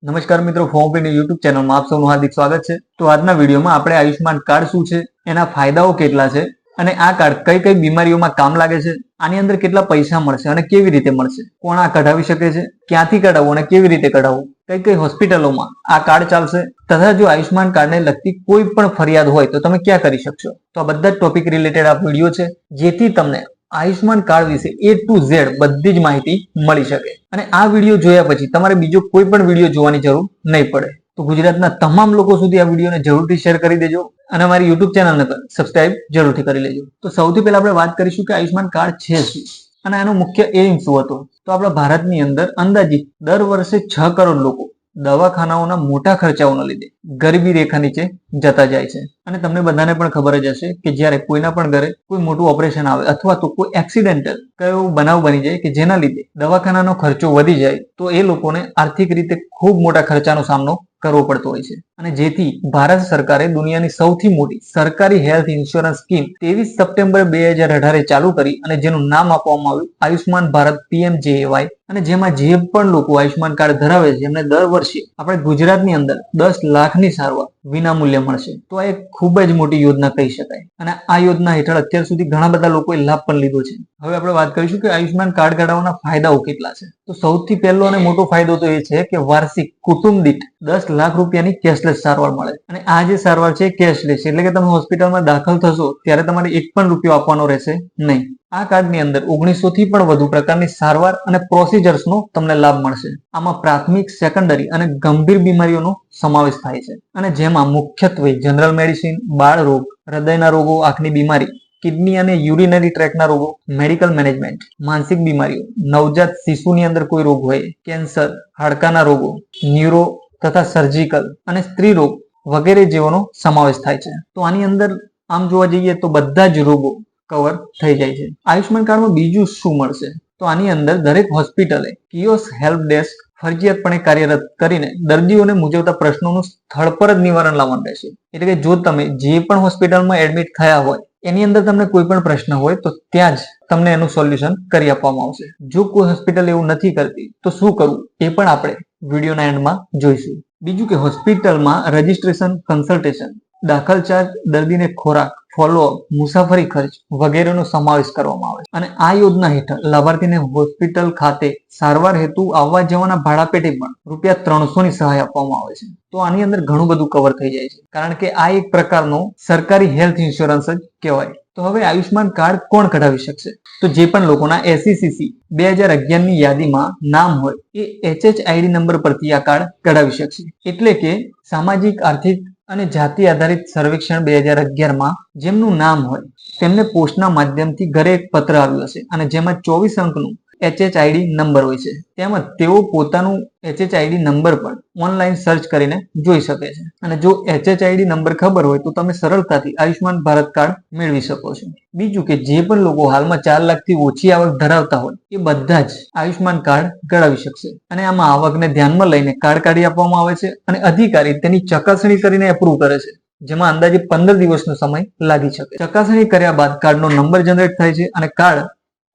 નમસ્કાર મિત્રો, form પીની YouTube ચેનલમાં આપ સૌનું હાર્દિક સ્વાગત છે। તો આજના વિડીયોમાં આપણે આયુષ્માન કાર્ડ શું છે, એના ફાયદાઓ કેટલા છે અને આ કાર્ડ કઈ કઈ બીમારીઓમાં કામ લાગે છે, આની અંદર કેટલા પૈસા મળશે અને કેવી રીતે મળશે, કોણ આ કઢાવી શકે છે, ક્યાંથી કઢાવવું અને કેવી રીતે કઢાવવું, કઈ કઈ હોસ્પિટલોમાં આ કાર્ડ ચાલશે તથા જો આયુષ્માન કાર્ડને લગતી કોઈ પણ ફરિયાદ હોય તો તમે ક્યાં કરી શકશો। તો આ બધા જ ટોપિક રિલેટેડ આ વિડીયો છે, જેથી તમને આયુષ્માન કાર્ડ વિશે A to Z બધી જ માહિતી મળી શકે અને આ વિડીયો જોયા પછી તમારે બીજો કોઈ પણ વિડીયો જોવાની જરૂર નહીં પડે। તો ગુજરાતના તમામ લોકો સુધી આ વિડીયોને જરૂરથી શેર કરી દેજો અને અમારી યુટ્યુબ ચેનલને પણ સબસ્ક્રાઇબ જરૂરથી કરી લેજો। તો સૌથી પહેલા આપણે વાત કરીશું કે આયુષ્માન કાર્ડ છે શું અને આનો મુખ્ય એમ શું હતો। તો આપણા ભારતની અંદર અંદાજિત દર વર્ષે 6 કરોડ લોકો દવાખાનાઓના મોટા ખર્ચાઓના લીધે ગરીબી રેખા નીચે જતા જાય છે અને તમને બધાને પણ ખબર જ હશે કે જ્યારે કોઈના પણ ઘરે કોઈ મોટું ઓપરેશન આવે અથવા તો કોઈ એક્સિડેન્ટલ કયો બનાવ બની જાય કે જેના લીધે દવાખાનાનો ખર્ચો વધી જાય તો એ લોકોને આર્થિક રીતે ખૂબ મોટા ખર્ચાનો સામનો કરવો પડતો હોય છે અને જેથી ભારત સરકારે દુનિયાની સૌથી મોટી સરકારી હેલ્થ ઇન્સ્યોરન્સ સ્કીમ 23 સપ્ટેમ્બર 2018 ચાલુ કરી અને જેનું નામ આપવામાં આવ્યું આયુષ્માન ભારત PMJAY અને જેમાં જે પણ લોકો આયુષ્માન કાર્ડ ધરાવે છે એમને દર વર્ષે આપણે ગુજરાતની અંદર 10 લાખની સારવાર વિના મૂલ્યે મળશે। તો આ એક ખૂબ જ મોટી યોજના કહી શકાય અને આ યોજના હેઠળ અત્યાર સુધી ઘણા બધા લોકોએ લાભ પણ લીધો છે। હવે આપણે વાત કરીશું કે આયુષ્માન કાર્ડ કઢાવવાના ફાયદાઓ કેટલા છે। તો સૌથી પહેલો અને મોટો ફાયદો તો એ છે કે વાર્ષિક કુટુંબ દીઠ 10 લાખ રૂપિયાની કેશલેસ સારવાર મળે અને આ જે સારવાર છે કેશલેસ એટલે કે તમે હોસ્પિટલમાં દાખલ થશો ત્યારે તમારે એક પણ રૂપિયો આપવાનો રહેશે નહીં। આ કાર્ડની અંદર 1900 થી પણ વધુ પ્રકારની સારવાર અને પ્રોસિજર્સનો તમને લાભ મળશે। આમાં પ્રાથમિક, સેકન્ડરી અને ગંભીર બીમારીઓનો સમાવેશ થાય છે અને જેમાં મુખ્યત્વે જનરલ મેડિસિન, બાળ રોગ, હૃદયના રોગો, આંખની બીમારી, કિડની અને યુરિનરી ટ્રેકના રોગો, મેડિકલ મેનેજમેન્ટ, માનસિક બીમારીઓ, નવજાત શિશુની અંદર કોઈ રોગ હોય, કેન્સર, હાડકાના રોગો, ન્યુરો તથા સર્જિકલ અને સ્ત્રી રોગ વગેરે જેવાનો સમાવેશ થાય છે। તો આની અંદર આમ જોવા જઈએ તો બધા જ રોગો કવર થઈ જાય છે। આયુષ્માન કાર્ડમાં બીજું શું મળશે તો આની અંદર દરેક હોસ્પિટલે કિયોસ્ક હેલ્પ ડેસ્ક ફરજિયાતપણે કાર્યરત કરીને દર્દીઓને મૂંઝવતા પ્રશ્નોનું સ્થળ પર જ નિવારણ લાવવાનું રહેશે। એટલે કે જો તમે જે પણ હોસ્પિટલમાં એડમિટ થયા હોય એની અંદર તમને કોઈ પણ પ્રશ્ન હોય તો ત્યાં જ તમને એનું સોલ્યુશન કરી આપવામાં આવશે। જો કોઈ હોસ્પિટલ એવું નથી કરતી તો શું કરવું એ પણ આપણે વિડીયોના એન્ડમાં જોઈશું। બીજું કે હોસ્પિટલમાં રજિસ્ટ્રેશન, કન્સલ્ટેશન, દાખલ ચાર્જ, દર્દીને ખોરાક, ફોલોઅપ, મુસાફરી ખર્ચ વગેરેનો સમાવેશ કરવામાં આવે છે અને આ યોજના હેઠળ લાભાર્થીને હોસ્પિટલ ખાતે સારવાર હેતુ આવવા જવાના ભાડા પેટે પણ ₹300 ની સહાય આપવામાં આવે છે। તો આની અંદર ઘણું બધું કવર થઈ જાય છે કારણ કે આ એક પ્રકારનો સરકારી હેલ્થ ઇન્સ્યોરન્સ જ કહેવાય। તો હવે આયુષ્માન કાર્ડ કોણ કઢાવી શકશે તો જે પણ લોકોના SECC 2011 ની યાદીમાં નામ હોય એ HHID નંબર પરથી આ કાર્ડ કઢાવી શકશે। એટલે કે સામાજિક, આર્થિક અને જાતિ આધારિત સર્વેક્ષણ 2011 માં જેમનું નામ હોય તેમને પોસ્ટના માધ્યમથી ઘરે એક પત્ર આવ્યો હશે અને જેમાં 24 અંકનું HHID નંબર હોય છે। તેમજ તેઓ પોતાનું HHID નંબર પણ ઓનલાઈન સર્ચ કરીને જોઈ શકે છે અને જો HHID નંબર ખબર હોય તો તમે સરળતાથી આયુષ્માન ભારત કાર્ડ મેળવી શકો છો। બીજું કે જે પણ લોકો હાલમાં 4 લાખથી ઓછી આવક ધરાવતા હોય એ બધા જ આયુષ્માન કાર્ડ કઢાવી શકશે અને આમાં આવકને ધ્યાનમાં લઈને કાર્ડ કાઢી આપવામાં આવે છે અને અધિકારી તેની ચકાસણી કરીને એપ્રૂવ કરે છે, જેમાં અંદાજે 15 દિવસનો સમય લાગી શકે। ચકાસણી કર્યા બાદ કાર્ડનો નંબર જનરેટ થાય છે અને કાર્ડ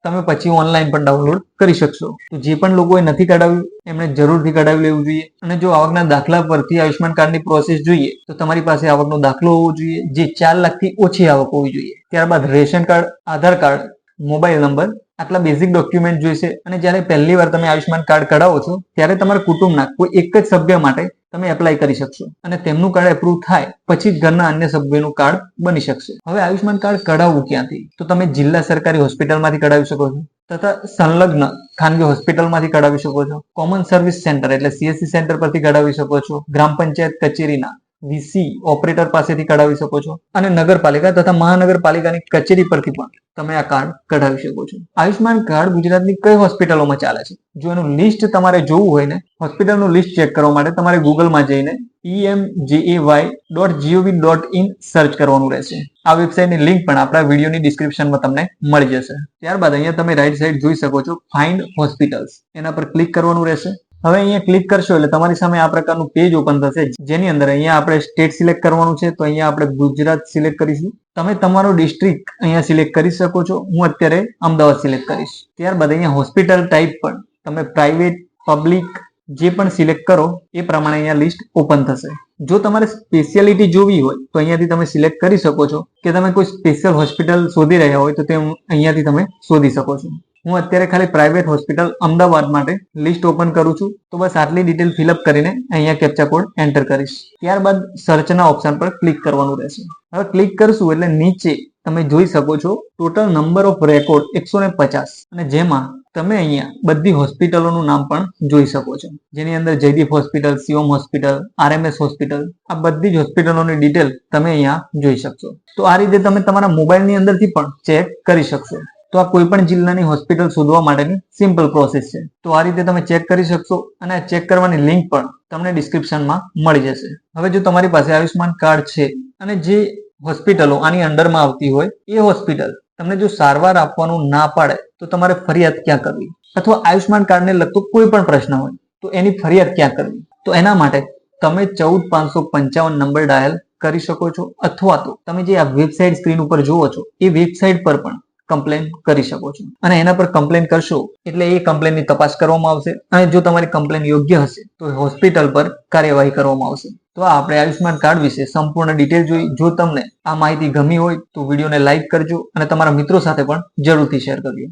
તમે પછી ઓનલાઈન પણ ડાઉનલોડ કરી શકશો। તો જે પણ લોકોએ નથી કઢાવ્યું એમણે જરૂરથી કઢાવી લેવું જોઈએ અને જો આવકના દાખલા પરથી આયુષ્માન કાર્ડની પ્રોસેસ જોઈએ તો તમારી પાસે આવકનો દાખલો હોવો જોઈએ જે 4 લાખથી ઓછી આવક હોવી જોઈએ। ત્યારબાદ રેશન કાર્ડ, આધાર કાર્ડ, મોબાઈલ નંબર આટલા બેઝિક ડોક્યુમેન્ટ જોઈશે અને જ્યારે પહેલી વાર તમે આયુષ્માન કાર્ડ કઢાવો છો ત્યારે તમારા કુટુંબના કોઈ એક જ સભ્ય માટે તમે એપ્લાય કરી શકશો અને તેમનું કાર્ડ એપ્રૂવ થાય પછી જ ઘરના અન્ય સભ્યનું કાર્ડ બની શકશે। હવે આયુષ્માન કાર્ડ કઢાવવું ક્યાંથી તો તમે જિલ્લા સરકારી હોસ્પિટલમાંથી કઢાવી શકો છો તથા સંલગ્ન ખાનગી હોસ્પિટલમાંથી કઢાવી શકો છો, કોમન સર્વિસ સેન્ટર એટલે CSC સેન્ટર પરથી કઢાવી શકો છો, ગ્રામ પંચાયત કચેરીના VC ઓપરેટર પાસેથી કઢાવી શકો છો અને નગરપાલિકા તથા મહાનગરપાલિકાની કચેરી પરથી પણ તમે આ કાર્ડ કઢાવી શકો છો। આયુષ્માન કાર્ડ ગુજરાતની કઈ હોસ્પિટલોમાં ચાલે છે જો એનું લિસ્ટ તમારે જોવું હોય ને હોસ્પિટલનું લિસ્ટ ચેક કરવા માટે તમારે ગૂગલમાં જઈને PMJAY.gov.in સર્ચ કરવાનું રહેશે। આ વેબસાઇટની લિંક પણ આપણા વિડીયોની ડિસ્ક્રિપ્શનમાં તમને મળી જશે। ત્યારબાદ અહીંયા તમે રાઈટ સાઈડ જોઈ શકો છો ફાઇન્ડ હોસ્પિટલ્સ, એના પર ક્લિક કરવાનું રહેશે। હવે અહીંયા ક્લિક કરશો એટલે તમારી સામે આ પ્રકારનું પેજ ઓપન થશે જેની અંદર અહીંયા આપણે સ્ટેટ સિલેક્ટ કરવાનું છે તો અહીંયા આપણે ગુજરાત સિલેક્ટ કરીશું। તમે તમારો ડિસ્ટ્રિક્ટ અહીંયા સિલેક્ટ કરી શકો છો, હું અત્યારે અમદાવાદ સિલેક્ટ કરીશ। ત્યારબાદ અહીંયા હોસ્પિટલ ટાઈપ પણ તમે પ્રાઇવેટ, પબ્લિક જે પણ સિલેક્ટ કરો એ પ્રમાણે અહીંયા લિસ્ટ ઓપન થશે. જો તમારે સ્પેશિયાલિટી જોવી હોય તો અહીંયાથી તમે સિલેક્ટ કરી શકો છો કે તમે કોઈ સ્પેશિયલ હોસ્પિટલ શોધી રહ્યા હોય તો તે અહીંયાથી તમે શોધી શકો છો. હું અત્યારે ખાલી પ્રાઇવેટ હોસ્પિટલ અમદાવાદ માટે લિસ્ટ ઓપન કરું છું. તો બસ આટલી ડિટેલ ફિલઅપ કરીને અહીંયા કેપ્ચા કોડ એન્ટર કરીશ. ત્યારબાદ સર્ચના ઓપ્શન પર ક્લિક કરવાનું રહેશે. હવે ક્લિક કરશું એટલે નીચે તમે જોઈ શકો છો ટોટલ નંબર ઓફ રેકોર્ડ 150 અને જેમાં તમે અહીંયા બધી હોસ્પિટલોનું નામ પણ જોઈ શકો છો, જેની અંદર Jaydeep hospital, Shivam hospital, RMS hospital, આ બધી જ હોસ્પિટલોની ડિટેલ તમે અહીંયા જોઈ શકશો. તો આ રીતે તમે તમારા મોબાઈલની અંદરથી પણ ચેક કરી શકશો. તો આ કોઈ પણ જિલ્લાની હોસ્પિટલ શોધવા માટેની સિમ્પલ પ્રોસેસ છે. તો આ રીતે તમે ચેક કરી શકશો અને આ ચેક કરવાની લિંક પણ તમને ડિસ્ક્રિપ્શનમાં મળી જશે. હવે જો તમારી પાસે આયુષ્માન કાર્ડ છે અને જે હોસ્પિટલો આની અંડરમાં આવતી હોય એ હોસ્પિટલ તમને જો સારવાર આપવાનું ના પાડે તો તમારે ફરિયાદ ક્યાં કરવી, અથવા આયુષ્માન કાર્ડને લગતો કોઈ પણ પ્રશ્ન હોય તો એની ફરિયાદ ક્યાં કરવી, તો એના માટે તમે 14555 નંબર ડાયલ કરી શકો છો, અથવા તો તમે જે આ વેબસાઇટ સ્ક્રીન ઉપર જુઓ છો એ વેબસાઇટ પર પણ કમ્પ્લેન કરી શકો છો. અને એના પર કમ્પ્લેન કરશો એટલે એ કમ્પ્લેનની તપાસ કરવામાં આવશે અને જો તમારી કમ્પ્લેન યોગ્ય હશે તો હોસ્પિટલ પર કાર્યવાહી કરવામાં આવશે. તો આપણે આયુષ્માન કાર્ડ વિશે સંપૂર્ણ ડિટેલ જોઈ. જો તમને આ માહિતી ગમી હોય તો વિડીયોને લાઈક કરજો અને તમારા મિત્રો સાથે પણ જરૂરથી શેર કરજો.